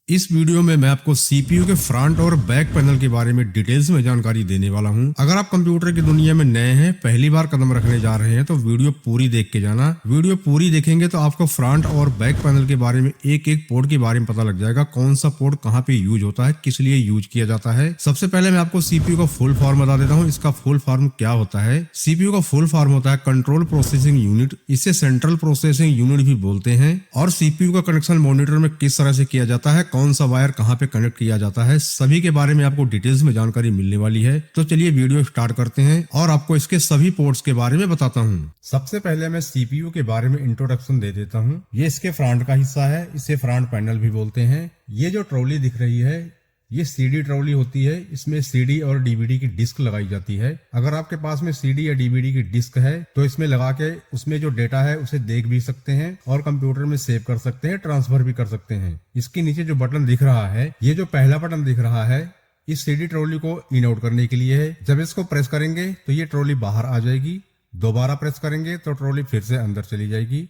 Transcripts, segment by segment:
इस वीडियो में मैं आपको सीपीयू के फ्रंट और बैक पैनल के बारे में डिटेल्स में जानकारी देने वाला हूं। अगर आप कंप्यूटर की दुनिया में नए हैं, पहली बार कदम रखने जा रहे हैं, तो वीडियो पूरी देख के जाना। वीडियो पूरी देखेंगे तो आपको फ्रंट और बैक पैनल के बारे में एक एक पोर्ट के बारे में पता लग जाएगा, कौन सा पोर्ट कहाँ पे यूज होता है, किस लिए यूज किया जाता है। सबसे पहले मैं आपको सीपीयू का फुल फॉर्म बता देता हूँ। इसका फुल फॉर्म क्या होता है? सीपीयू का फुल फॉर्म होता है कंट्रोल प्रोसेसिंग यूनिट, इसे सेंट्रल प्रोसेसिंग यूनिट भी बोलते हैं। और सीपीयू का कनेक्शन मॉनिटर में किस तरह से किया जाता है, कौन सा वायर कहाँ पे कनेक्ट किया जाता है, सभी के बारे में आपको डिटेल्स में जानकारी मिलने वाली है। तो चलिए वीडियो स्टार्ट करते हैं और आपको इसके सभी पोर्ट्स के बारे में बताता हूँ। सबसे पहले मैं सीपीयू के बारे में इंट्रोडक्शन दे देता हूँ। ये इसके फ्रंट का हिस्सा है, इसे फ्रंट पैनल भी बोलते हैं। ये जो ट्रॉली दिख रही है, ये सीडी ट्रॉली होती है। इसमें सीडी और डीवीडी की डिस्क लगाई जाती है। अगर आपके पास में सीडी या डीवीडी की डिस्क है तो इसमें लगा के उसमें जो डेटा है उसे देख भी सकते हैं और कंप्यूटर में सेव कर सकते हैं, ट्रांसफर भी कर सकते हैं। इसके नीचे जो बटन दिख रहा है, ये जो पहला बटन दिख रहा है, इस सीडी ट्रॉली को इन आउट करने के लिए है। जब इसको प्रेस करेंगे तो ये ट्रॉली बाहर आ जाएगी। दोबारा प्रेस करेंगे तो ट्रॉली फिर से अंदर चली जाएगी।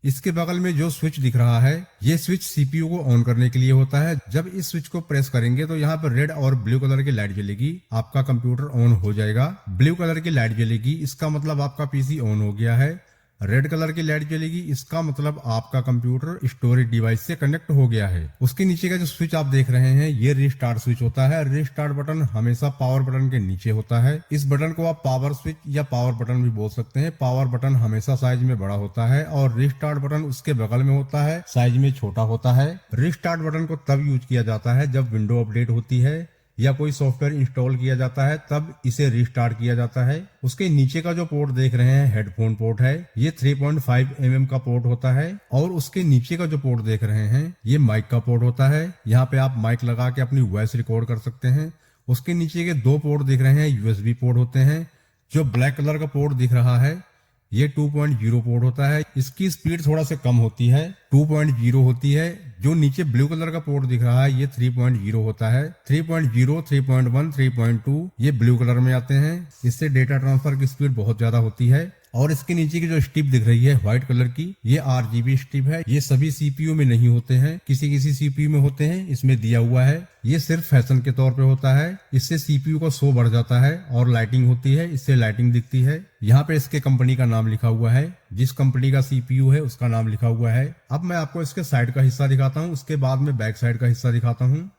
इसके बगल में जो स्विच दिख रहा है, ये स्विच सीपीयू को ऑन करने के लिए होता है। जब इस स्विच को प्रेस करेंगे तो यहाँ पर रेड और ब्लू कलर की लाइट जलेगी, आपका कंप्यूटर ऑन हो जाएगा। ब्लू कलर की लाइट जलेगी, इसका मतलब आपका पीसी ऑन हो गया है। रेड कलर की लाइट जलेगी, इसका मतलब आपका कंप्यूटर स्टोरेज डिवाइस से कनेक्ट हो गया है। उसके नीचे का जो स्विच आप देख रहे हैं, ये रीस्टार्ट स्विच होता है। रीस्टार्ट बटन हमेशा पावर बटन के नीचे होता है। इस बटन को आप पावर स्विच या पावर बटन भी बोल सकते हैं। पावर बटन हमेशा साइज में बड़ा होता है और रीस्टार्ट बटन उसके बगल में होता है, साइज में छोटा होता है। रीस्टार्ट बटन को तब यूज किया जाता है जब विंडो अपडेट होती है या कोई सॉफ्टवेयर इंस्टॉल किया जाता है, तब इसे रिस्टार्ट किया जाता है। उसके नीचे का जो पोर्ट देख रहे हैं, हेडफोन पोर्ट है। ये 3.5 mm का पोर्ट होता है। और उसके नीचे का जो पोर्ट देख रहे हैं, ये माइक का पोर्ट होता है। यहाँ पे आप माइक लगा के अपनी वॉइस रिकॉर्ड कर सकते हैं। उसके नीचे के दो पोर्ट दिख रहे हैं, यूएसबी पोर्ट होते हैं। जो ब्लैक कलर का पोर्ट दिख रहा है, ये 2.0 पोर्ट होता है। इसकी स्पीड थोड़ा सा कम होती है, 2.0 होती है। जो नीचे ब्लू कलर का पोर्ट दिख रहा है, ये 3.0 होता है। 3.0, 3.1, 3.2 ये ब्लू कलर में आते हैं। इससे डेटा ट्रांसफर की स्पीड बहुत ज्यादा होती है। और इसके नीचे की जो स्ट्रिप दिख रही है व्हाइट कलर की, ये RGB स्ट्रिप है। ये सभी सीपीयू में नहीं होते हैं, किसी किसी सीपीयू में होते हैं, इसमें दिया हुआ है। ये सिर्फ फैशन के तौर पे होता है। इससे सीपीयू का शो बढ़ जाता है और लाइटिंग होती है, इससे लाइटिंग दिखती है। यहाँ पे इसके कंपनी का नाम लिखा हुआ है, जिस कंपनी का सीपीयू है उसका नाम लिखा हुआ है। अब मैं आपको इसके साइड का हिस्सा दिखाता हूँ, उसके बाद में बैक साइड का हिस्सा दिखाता हूँ।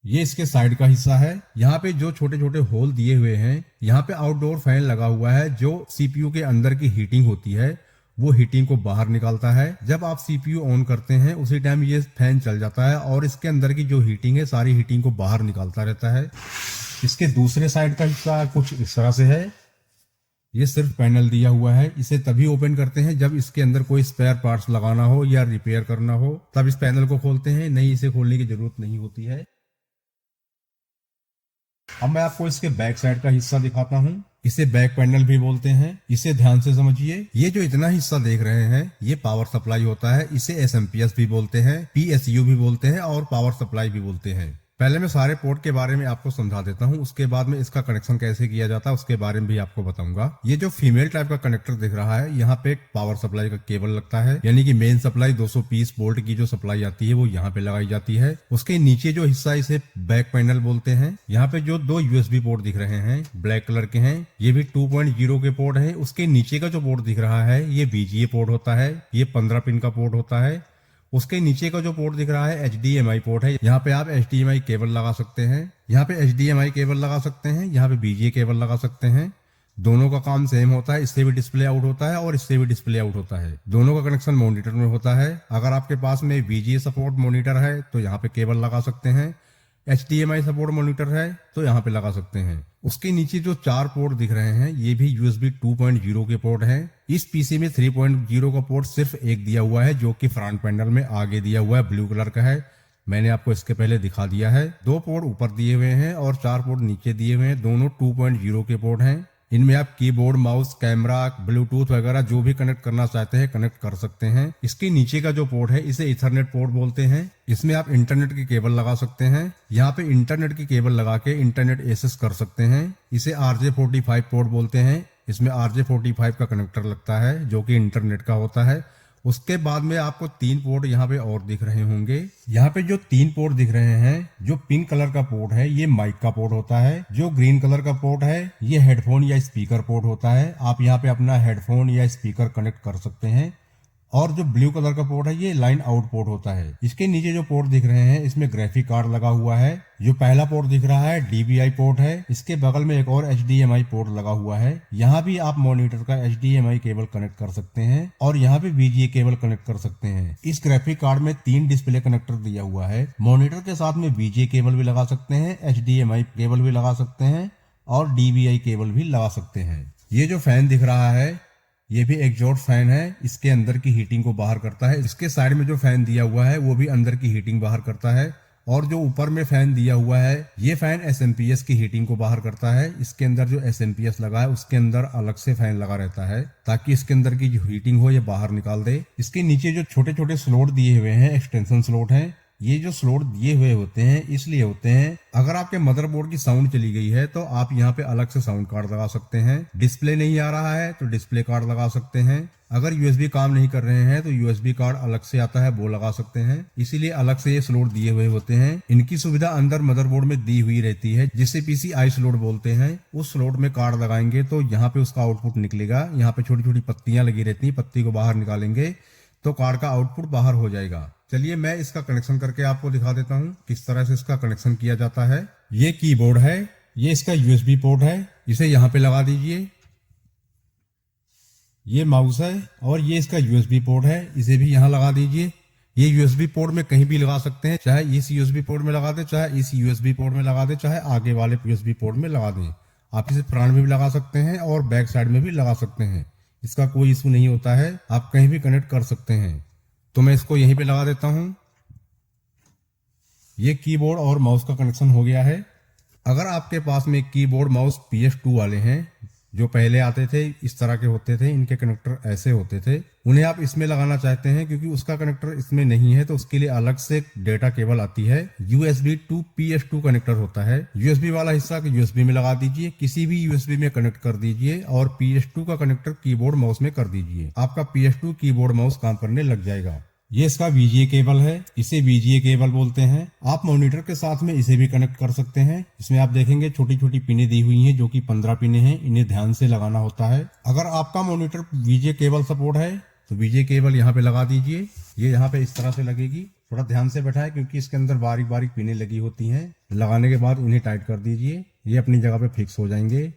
ये इसके साइड का हिस्सा है। यहाँ पे जो छोटे छोटे होल दिए हुए हैं, यहाँ पे आउटडोर फैन लगा हुआ है, जो सीपीयू के अंदर की हीटिंग होती है वो हीटिंग को बाहर निकालता है। जब आप सीपीयू ऑन करते हैं उसी टाइम ये फैन चल जाता है और इसके अंदर की जो हीटिंग है, सारी हीटिंग को बाहर निकालता रहता है। इसके दूसरे साइड का हिस्सा कुछ इस तरह से है। ये सिर्फ पैनल दिया हुआ है। इसे तभी ओपन करते हैं जब इसके अंदर कोई स्पेयर पार्ट्स लगाना हो या रिपेयर करना हो, तब इस पैनल को खोलते हैं, नहीं इसे खोलने की जरूरत नहीं होती है। अब मैं आपको इसके बैक साइड का हिस्सा दिखाता हूँ। इसे बैक पैनल भी बोलते हैं। इसे ध्यान से समझिए। ये जो इतना हिस्सा देख रहे हैं, ये पावर सप्लाई होता है। इसे SMPS भी बोलते हैं, PSU भी बोलते हैं और पावर सप्लाई भी बोलते हैं। पहले मैं सारे पोर्ट के बारे में आपको समझा देता हूँ, उसके बाद में इसका कनेक्शन कैसे किया जाता है उसके बारे में भी आपको बताऊंगा। ये जो फीमेल टाइप का कनेक्टर दिख रहा है, यहाँ पे एक पावर सप्लाई का केबल लगता है, यानी कि मेन सप्लाई 220 वोल्ट की जो सप्लाई आती है वो यहाँ पे लगाई जाती है। उसके नीचे जो हिस्सा, इसे बैक पैनल बोलते हैं। यहाँ पे जो दो USB पोर्ट दिख रहे हैं, ब्लैक कलर के हैं, ये भी 2.0 के पोर्ट है। उसके नीचे का जो पोर्ट दिख रहा है, ये VGA पोर्ट होता है, ये 15 पिन का पोर्ट होता है। उसके नीचे का जो पोर्ट दिख रहा है, HDMI पोर्ट है। यहाँ पे आप HDMI केबल लगा सकते हैं, यहाँ पे HDMI केबल लगा सकते हैं, यहाँ पे VGA केबल लगा सकते हैं। दोनों का काम सेम होता है, इससे भी डिस्प्ले आउट होता है और इससे भी डिस्प्ले आउट होता है। दोनों का कनेक्शन मॉनिटर में होता है। अगर आपके पास में VGA सपोर्ट मॉनिटर है तो यहाँ पे केबल लगा सकते हैं, HDMI सपोर्ट मॉनिटर है तो यहाँ पे लगा सकते हैं। उसके नीचे जो 4 पोर्ट दिख रहे हैं, ये भी USB 2.0 के पोर्ट हैं। इस पीसी में 3.0 का पोर्ट सिर्फ एक दिया हुआ है, जो कि फ्रंट पैनल में आगे दिया हुआ है, ब्लू कलर का है। मैंने आपको इसके पहले दिखा दिया है। 2 पोर्ट ऊपर दिए हुए हैं और 4 पोर्ट नीचे दिए हुए हैं, दोनों 2.0 के पोर्ट हैं। इनमें आप कीबोर्ड, माउस, कैमरा, ब्लूटूथ वगैरह जो भी कनेक्ट करना चाहते हैं कनेक्ट कर सकते हैं। इसके नीचे का जो पोर्ट है, इसे इथरनेट पोर्ट बोलते हैं। इसमें आप इंटरनेट की केबल लगा सकते हैं। यहाँ पे इंटरनेट की केबल लगा के इंटरनेट एक्सेस कर सकते हैं। इसे RJ45 पोर्ट बोलते हैं। इसमें RJ45 का कनेक्टर लगता है जो कि इंटरनेट का होता है। उसके बाद में आपको 3 पोर्ट यहाँ पे और दिख रहे होंगे। यहाँ पे जो 3 पोर्ट दिख रहे हैं, जो पिंक कलर का पोर्ट है ये माइक का पोर्ट होता है, जो ग्रीन कलर का पोर्ट है ये हेडफोन या स्पीकर पोर्ट होता है। आप यहाँ पे अपना हेडफोन या स्पीकर कनेक्ट कर सकते हैं। और जो ब्लू कलर का पोर्ट है ये लाइन आउट पोर्ट होता है। इसके नीचे जो पोर्ट दिख रहे हैं इसमें ग्राफिक कार्ड लगा हुआ है। जो पहला पोर्ट दिख रहा है DVI पोर्ट है। इसके बगल में एक और HDMI पोर्ट लगा हुआ है। यहाँ भी आप मॉनिटर का HDMI केबल कनेक्ट कर सकते हैं और यहाँ पे VGA केबल कनेक्ट कर सकते हैं। इस ग्राफिक कार्ड में 3 डिस्प्ले कनेक्टर दिया हुआ है। मॉनिटर के साथ में VGA केबल भी लगा सकते हैं, HDMI केबल भी लगा सकते हैं और DVI केबल भी लगा सकते हैं। ये जो फैन दिख रहा है ये भी एग्जॉस्ट फैन है। इसके अंदर की हीटिंग को बाहर करता है। इसके साइड में जो फैन दिया हुआ है वो भी अंदर की हीटिंग बाहर करता है। और जो ऊपर में फैन दिया हुआ है ये फैन SMPS की हीटिंग को बाहर करता है। इसके अंदर जो SMPS लगा है उसके अंदर अलग से फैन लगा रहता है ताकि इसके अंदर की जो हीटिंग हो ये बाहर निकाल दे। इसके नीचे जो छोटे छोटे स्लॉट दिए हुए हैं, एक्सटेंशन स्लॉट हैं। ये जो स्लॉट दिए हुए होते हैं इसलिए होते हैं अगर आपके मदरबोर्ड की साउंड चली गई है तो आप यहाँ पे अलग से साउंड कार्ड लगा सकते हैं। डिस्प्ले नहीं आ रहा है तो डिस्प्ले कार्ड लगा सकते हैं। अगर USB काम नहीं कर रहे हैं तो USB कार्ड अलग से आता है वो लगा सकते हैं। इसीलिए अलग से ये स्लॉट दिए हुए होते हैं। इनकी सुविधा अंदर मदरबोर्ड में दी हुई रहती है जिसे PCI स्लॉट बोलते हैं। उस स्लॉट में कार्ड लगाएंगे तो यहाँ पे उसका आउटपुट निकलेगा। यहाँ पे छोटी छोटी पत्तियां लगी रहती हैं, पत्ती को बाहर निकालेंगे तो कार्ड का आउटपुट बाहर हो जाएगा। चलिए मैं इसका कनेक्शन करके आपको दिखा देता हूँ किस तरह से इसका कनेक्शन किया जाता है। ये कीबोर्ड है, ये इसका USB पोर्ट है, इसे यहाँ पे लगा दीजिए। ये माउस है और ये इसका USB पोर्ट है, इसे भी यहाँ लगा दीजिए। ये USB पोर्ट में कहीं भी लगा सकते हैं, चाहे इस USB पोर्ट में लगा दे, चाहे इस USB पोर्ट में लगा दे, चाहे आगे वाले USB पोर्ट में लगा दें। आप इसे फ्रंट में भी लगा सकते हैं और बैक साइड में भी लगा सकते हैं, इसका कोई इशू नहीं होता है। आप कहीं भी कनेक्ट कर सकते हैं। तो मैं इसको यहीं पे लगा देता हूं। ये कीबोर्ड और माउस का कनेक्शन हो गया है। अगर आपके पास में कीबोर्ड माउस PS2 वाले हैं जो पहले आते थे, इस तरह के होते थे, इनके कनेक्टर ऐसे होते थे, उन्हें आप इसमें लगाना चाहते हैं क्योंकि उसका कनेक्टर इसमें नहीं है तो उसके लिए अलग से डेटा केबल आती है। USB to PS2 कनेक्टर होता है। USB वाला हिस्सा USB में लगा दीजिए, किसी भी USB में कनेक्ट कर दीजिए और PS2 का कनेक्टर कीबोर्ड माउस में कर दीजिए। आपका PS2 कीबोर्ड माउस काम करने लग जाएगा। ये इसका VGA केबल है, इसे VGA केबल बोलते हैं। आप मॉनिटर के साथ में इसे भी कनेक्ट कर सकते हैं। इसमें आप देखेंगे छोटी छोटी पिनें दी हुई हैं जो कि 15 पिनें हैं, इन्हें ध्यान से लगाना होता है। अगर आपका मॉनिटर VGA केबल सपोर्ट है तो VGA केबल यहाँ पे लगा दीजिए। ये यहाँ पे इस तरह से लगेगी, थोड़ा ध्यान से बैठाएं क्योंकि इसके अंदर बारीक बारीक पिनें लगी होती हैं। लगाने के बाद इन्हें टाइट कर दीजिए, ये अपनी जगह पे फिक्स हो जाएंगे।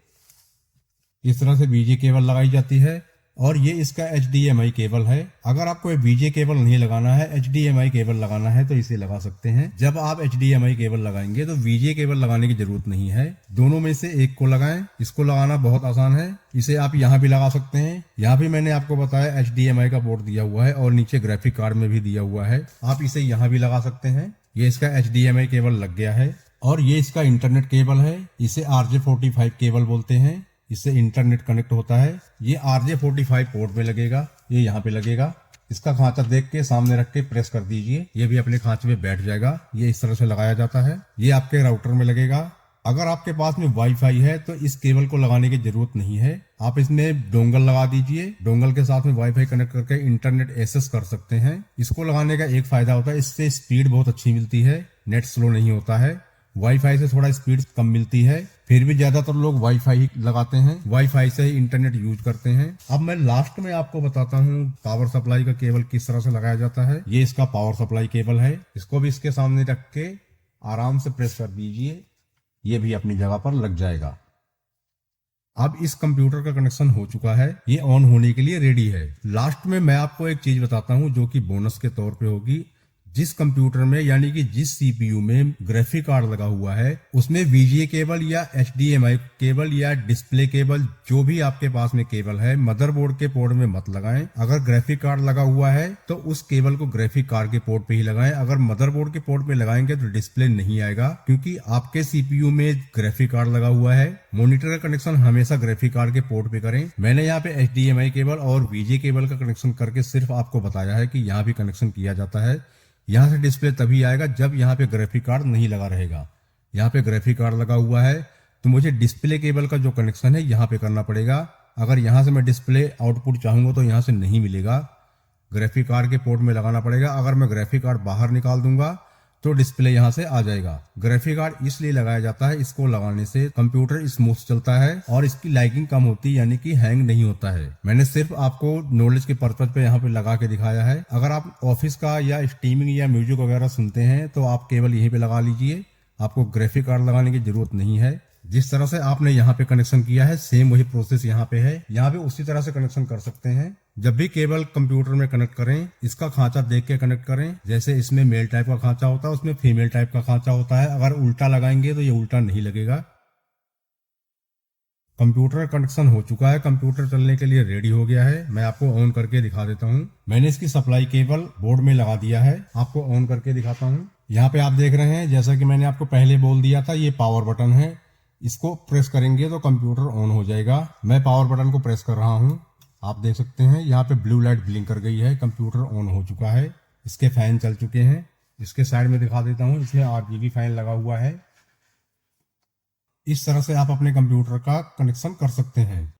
इस तरह से VGA केबल लगाई जाती है। और ये इसका HDMI केबल है। अगर आपको VGA केबल नहीं लगाना है, HDMI केबल लगाना है तो इसे लगा सकते हैं। जब आप HDMI केबल लगाएंगे तो VGA केबल लगाने की जरूरत नहीं है, दोनों में से एक को लगाएं। इसको लगाना बहुत आसान है, इसे आप यहाँ भी लगा सकते हैं। यहाँ भी मैंने आपको बताया HDMI का पोर्ट दिया हुआ है और नीचे ग्राफिक कार्ड में भी दिया हुआ है, आप इसे यहाँ भी लगा सकते हैं। ये इसका HDMI केबल लग गया है। और ये इसका इंटरनेट केबल है, इसे RJ45 केबल बोलते हैं, इससे इंटरनेट कनेक्ट होता है। ये RJ45 पोर्ट में लगेगा, ये यहाँ पे लगेगा। इसका खांचा देख के सामने रख के प्रेस कर दीजिए, ये भी अपने खांचे में बैठ जाएगा। ये इस तरह से लगाया जाता है। ये आपके राउटर में लगेगा। अगर आपके पास में वाईफाई है तो इस केबल को लगाने की जरूरत नहीं है, आप इसमें डोंगल लगा दीजिए। डोंगल के साथ में वाईफाई कनेक्ट करके इंटरनेट एक्सेस कर सकते हैं। इसको लगाने का एक फायदा होता है, इससे स्पीड बहुत अच्छी मिलती है, नेट स्लो नहीं होता है। वाईफाई से थोड़ा स्पीड कम मिलती है, फिर भी ज्यादातर लोग वाईफाई ही लगाते हैं, वाईफाई से ही इंटरनेट यूज करते हैं। अब मैं लास्ट में आपको बताता हूँ पावर सप्लाई का केबल किस तरह से लगाया जाता है। ये इसका पावर सप्लाई केबल है, इसको भी इसके सामने रख के आराम से प्रेस कर दीजिए, ये भी अपनी जगह पर लग जाएगा। अब इस कंप्यूटर का कनेक्शन हो चुका है, ये ऑन होने के लिए रेडी है। लास्ट में मैं आपको एक चीज बताता हूँ जो कि बोनस के तौर पे होगी। जिस कंप्यूटर में यानी कि जिस सीपीयू में ग्राफिक कार्ड लगा हुआ है उसमें VGA केबल या HDMI केबल या डिस्प्ले केबल, जो भी आपके पास में केबल है, मदरबोर्ड के पोर्ट में मत लगाएं। अगर ग्राफिक कार्ड लगा हुआ है तो उस केबल को ग्राफिक कार्ड के पोर्ट पे ही लगाएं। अगर मदरबोर्ड के पोर्ट में लगाएंगे तो डिस्प्ले नहीं आएगा, क्योंकि आपके सीपीयू में ग्राफिक कार्ड लगा हुआ है। मॉनिटर का कनेक्शन हमेशा ग्राफिक कार्ड के पोर्ट पे करें। मैंने यहाँ पे HDMI केबल और VGA केबल का कनेक्शन करके सिर्फ आपको बताया है कि यहाँ भी कनेक्शन किया जाता है। यहाँ से डिस्प्ले तभी आएगा जब यहाँ पे ग्राफिक कार्ड नहीं लगा रहेगा। यहाँ पे ग्राफिक कार्ड लगा हुआ है तो मुझे डिस्प्ले केबल का जो कनेक्शन है यहाँ पे करना पड़ेगा। अगर यहाँ से मैं डिस्प्ले आउटपुट चाहूँगा तो यहाँ से नहीं मिलेगा, ग्राफिक कार्ड के पोर्ट में लगाना पड़ेगा। अगर मैं ग्राफिक कार्ड बाहर निकाल दूंगा तो डिस्प्ले यहाँ से आ जाएगा। ग्राफिक कार्ड इसलिए लगाया जाता है, इसको लगाने से कंप्यूटर स्मूथ चलता है और इसकी लाइटिंग कम होती है, यानी कि हैंग नहीं होता है। मैंने सिर्फ आपको नॉलेज के पर्पज पे यहाँ पे लगा के दिखाया है। अगर आप ऑफिस का या स्ट्रीमिंग या म्यूजिक वगैरह सुनते हैं तो आप केवल यहीं पे लगा लीजिए, आपको ग्राफिक कार्ड लगाने की जरूरत नहीं है। जिस तरह से आपने यहाँ पे कनेक्शन किया है सेम वही प्रोसेस यहाँ पे है, यहाँ पे उसी तरह से कनेक्शन कर सकते हैं। जब भी केबल कंप्यूटर में कनेक्ट करें इसका खांचा देख के कनेक्ट करें। जैसे इसमें मेल टाइप का खांचा होता है, उसमें फीमेल टाइप का खांचा होता है। अगर उल्टा लगाएंगे तो ये उल्टा नहीं लगेगा। कंप्यूटर कनेक्शन हो चुका है, कंप्यूटर चलने के लिए रेडी हो गया है। मैं आपको ऑन करके दिखा देता हूँ। मैंने इसकी सप्लाई केबल बोर्ड में लगा दिया है, आपको ऑन करके दिखाता हूँ। यहाँ पे आप देख रहे हैं, जैसा कि मैंने आपको पहले बोल दिया था, ये पावर बटन है। इसको प्रेस करेंगे तो कंप्यूटर ऑन हो जाएगा। मैं पावर बटन को प्रेस कर रहा हूँ, आप देख सकते हैं यहाँ पे ब्लू लाइट ब्लिंक कर गई है, कंप्यूटर ऑन हो चुका है। इसके फैन चल चुके हैं। इसके साइड में दिखा देता हूँ, इसमें RGB फैन लगा हुआ है। इस तरह से आप अपने कंप्यूटर का कनेक्शन कर सकते हैं।